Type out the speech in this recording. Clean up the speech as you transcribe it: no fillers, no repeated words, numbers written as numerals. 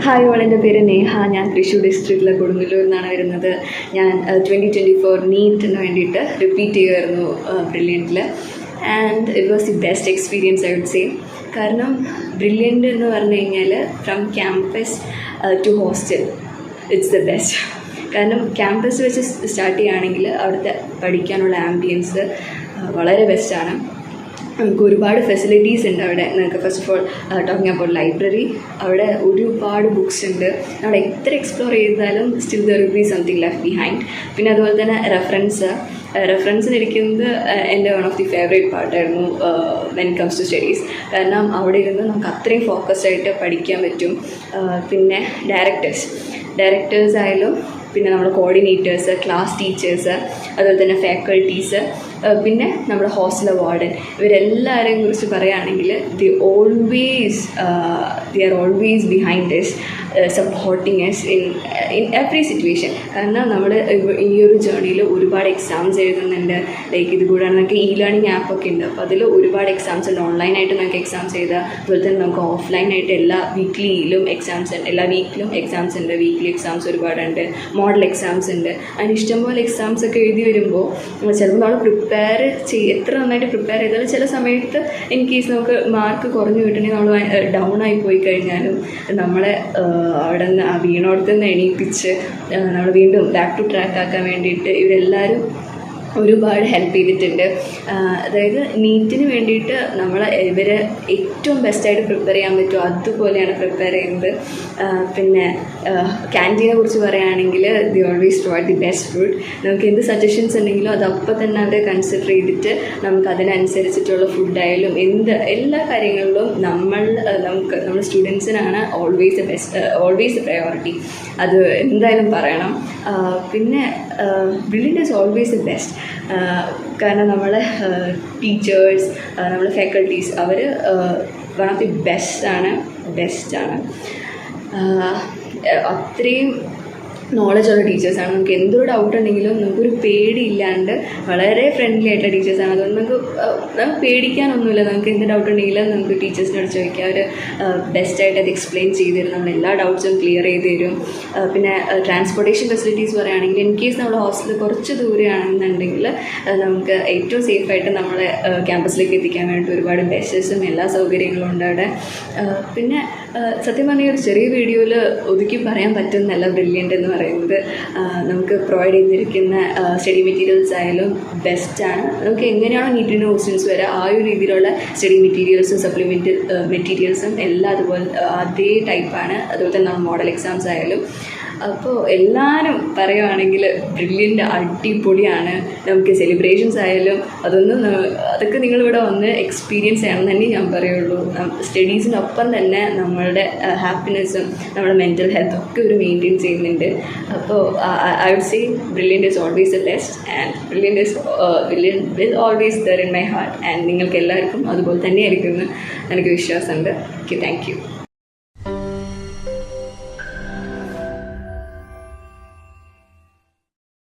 Hi all, എൻ്റെ പേര് നേഹ. ഞാൻ തൃശ്ശൂർ ഡിസ്ട്രിക്റ്റിലെ കൊടുങ്ങല്ലൂരിൽ നിന്നാണ് വരുന്നത്. ഞാൻ 2024 നീറ്റിന് വേണ്ടിയിട്ട് റിപ്പീറ്റ് ചെയ്യുമായിരുന്നു ബ്രില്യൻറ്റിൽ. And it was the best experience I would say. കാരണം ബ്രില്യൻറ്റ് എന്ന് പറഞ്ഞു കഴിഞ്ഞാൽ from campus to hostel it's the best. കാരണം ക്യാമ്പസ് വെച്ച് സ്റ്റാർട്ട് ചെയ്യുകയാണെങ്കിൽ അവിടുത്തെ പഠിക്കാനുള്ള ആംബിയൻസ് വളരെ ബെസ്റ്റാണ്. നമുക്ക് ഒരുപാട് ഫെസിലിറ്റീസ് ഉണ്ട് അവിടെ. നമുക്ക് first of all talking about library, അവിടെ ഒരുപാട് ബുക്സ് ഉണ്ട്. നമ്മൾ എത്ര എക്സ്പ്ലോർ ചെയ്താലും still there will be something left behind. പിന്നെ അതുപോലെ തന്നെ റെഫറൻസിനിരിക്കുന്നത് എൻ്റെ വൺ ഓഫ് ദി ഫേവറേറ്റ് പാർട്ടായിരുന്നു when it comes to studies. കാരണം അവിടെ ഇരുന്ന് നമുക്ക് അത്രയും ഫോക്കസ്ഡ് ആയിട്ട് പഠിക്കാൻ പറ്റും. പിന്നെ ഡയറക്ടേഴ്സ് ആയാലും, പിന്നെ നമ്മുടെ കോർഡിനേറ്റേഴ്സ്, ക്ലാസ് ടീച്ചേഴ്സ്, അതുപോലെ തന്നെ ഫാക്കൾട്ടീസ്, പിന്നെ നമ്മുടെ ഹോസ്റ്റൽ വാർഡൻ, ഇവരെല്ലാവരെയും കുറിച്ച് പറയുകയാണെങ്കിൽ the are always behind us, supporting us in every situation. കാരണം നമ്മൾ ഈ ഒരു ജേർണിയിൽ ഒരുപാട് എക്സാംസ് എഴുതുന്നുണ്ട്. ലൈക്ക് ഇത് കൂടാതെ നമുക്ക് ലേണിംഗ് ആപ്പൊക്കെ ഉണ്ട്. അപ്പോൾ അതിൽ ഒരുപാട് എക്സാംസ് ഉണ്ട്. ഓൺലൈനായിട്ട് നമുക്ക് എക്സാംസ് ചെയ്താൽ, അതുപോലെ തന്നെ നമുക്ക് ഓഫ്ലൈനായിട്ട് എല്ലാ വീക്കിലും എക്സാംസ് ഉണ്ട്. എല്ലാ വീക്കിലും എക്സാംസ് ഉണ്ട്. വീക്കിലി എക്സാംസ് ഒരുപാടുണ്ട്. മോഡൽ എക്സാംസ് ഉണ്ട്. അതിന് ഇഷ്ടംപോലെ എക്സാംസ് ഒക്കെ എഴുതി വരുമ്പോൾ ചിലപ്പോൾ നമ്മൾ എത്ര നന്നായിട്ട് പ്രിപ്പയർ ചെയ്താലും ചില സമയത്ത് ഇൻ കേസ് നമുക്ക് മാർക്ക് കുറഞ്ഞു കിട്ടണമെങ്കിൽ നമ്മൾ ഡൗൺ ആയി പോയി കഴിഞ്ഞാലും നമ്മളെ അവിടെ നിന്ന് ആ വീണോടത്ത് നിന്ന് എണീപ്പിച്ച് നമ്മൾ വീണ്ടും ബാക്ക് ടു ട്രാക്ക് ആക്കാൻ വേണ്ടിയിട്ട് ഇവരെല്ലാവരും ഒരുപാട് ഹെൽപ്പ് ചെയ്തിട്ടുണ്ട്. അതായത് നീറ്റിന് വേണ്ടിയിട്ട് ഇവർ ഏറ്റവും ബെസ്റ്റായിട്ട് പ്രിപ്പയർ ചെയ്യാൻ പറ്റുമോ അതുപോലെയാണ് പ്രിപ്പയർ ചെയ്യുന്നത്. പിന്നെ ക്യാൻറ്റീനെ കുറിച്ച് പറയുകയാണെങ്കിൽ the always provide the best food. നമുക്ക് എന്ത് സജഷൻസ് ഉണ്ടെങ്കിലും അത് അപ്പം തന്നെ അവർ കൺസിഡർ ചെയ്തിട്ട് നമുക്ക് അതിനനുസരിച്ചിട്ടുള്ള ഫുഡായാലും എല്ലാ കാര്യങ്ങളിലും നമ്മൾ സ്റ്റുഡൻസിനാണ് ഓൾവേസ് പ്രയോറിറ്റി. അത് എന്തായാലും പറയണം. പിന്നെ Brilliant is always the best. കാരണം നമ്മളെ ടീച്ചേഴ്സ്, നമ്മളെ ഫാക്കൾട്ടീസ്, അവർ വൺ ഓഫ് ദി ബെസ്റ്റാണ്. അത്രയും നോളജുള്ള ടീച്ചേഴ്സാണ്. നമുക്ക് എന്തൊരു ഡൗട്ട് ഉണ്ടെങ്കിലും നമുക്കൊരു പേടിയില്ലാണ്ട് വളരെ ഫ്രണ്ട്ലി ആയിട്ടുള്ള ടീച്ചേഴ്സാണ്. അതുകൊണ്ട് നമുക്ക് പേടിക്കാനൊന്നുമില്ല. നമുക്ക് എന്ത് ഡൗട്ട് ഉണ്ടെങ്കിലും നമുക്ക് ടീച്ചേഴ്സിനോട് ചോദിക്കാം. അവർ ബെസ്റ്റായിട്ട് അത് എക്സ്പ്ലെയിൻ ചെയ്ത് തരും. നമ്മൾ എല്ലാ ഡൗട്ട്സും ക്ലിയർ ചെയ്ത് തരും. പിന്നെ ട്രാൻസ്പോർട്ടേഷൻ ഫെസിലിറ്റീസ് പറയുകയാണെങ്കിൽ ഇൻ കേസ് നമ്മുടെ ഹോസ്റ്റൽ കുറച്ച് ദൂരെയാണെന്നുണ്ടെങ്കിൽ നമുക്ക് ഏറ്റവും സേഫായിട്ട് നമ്മളെ ക്യാമ്പസിലേക്ക് എത്തിക്കാൻ വേണ്ടി ഒരുപാട് ബസ്സസും എല്ലാ സൗകര്യങ്ങളും ഉണ്ട് അവിടെ. പിന്നെ സത്യം പറഞ്ഞാൽ ഒരു ചെറിയ വീഡിയോയിൽ ഒതുക്കി പറയാൻ പറ്റുന്നല്ല ബ്രില്യൻറ്റ് എന്ന് പറയുന്നത്. നമുക്ക് പ്രൊവൈഡ് ചെയ്തിരിക്കുന്ന സ്റ്റഡി മെറ്റീരിയൽസ് ആയാലും ബെസ്റ്റാണ്. നമുക്ക് എങ്ങനെയാണോ നീറ്റിൻ്റെ ക്വസ്റ്റ്യൻസ് വരെ ആ ഒരു രീതിയിലുള്ള സ്റ്റഡി മെറ്റീരിയൽസും സപ്ലിമെൻ്റ് മെറ്റീരിയൽസും എല്ലാം അതുപോലെ അതേ ടൈപ്പാണ്. അതുപോലെ തന്നെ നമ്മൾ മോഡൽ എക്സാംസ് ആയാലും. അപ്പോൾ എല്ലാവരും പറയുകയാണെങ്കിൽ ബ്രില്യൻറ്റ് അടിപൊളിയാണ്. നമുക്ക് സെലിബ്രേഷൻസ് ആയാലും അതൊക്കെ നിങ്ങളിവിടെ വന്ന് എക്സ്പീരിയൻസ് ചെയ്യണമെന്ന് തന്നെ ഞാൻ പറയുള്ളൂ. സ്റ്റഡീസിനൊപ്പം തന്നെ നമ്മളുടെ ഹാപ്പിനെസ്സും നമ്മുടെ മെൻ്റൽ ഹെൽത്തും ഒക്കെ ഒരു മെയിൻറ്റെയിൻ ചെയ്യുന്നുണ്ട്. അപ്പോൾ I would say brilliant is always the best and brilliant will always there in my heart. And നിങ്ങൾക്ക് എല്ലാവർക്കും അതുപോലെ തന്നെ ആയിരിക്കുമെന്ന് എനിക്ക് വിശ്വാസമുണ്ട്. Okay, thank U.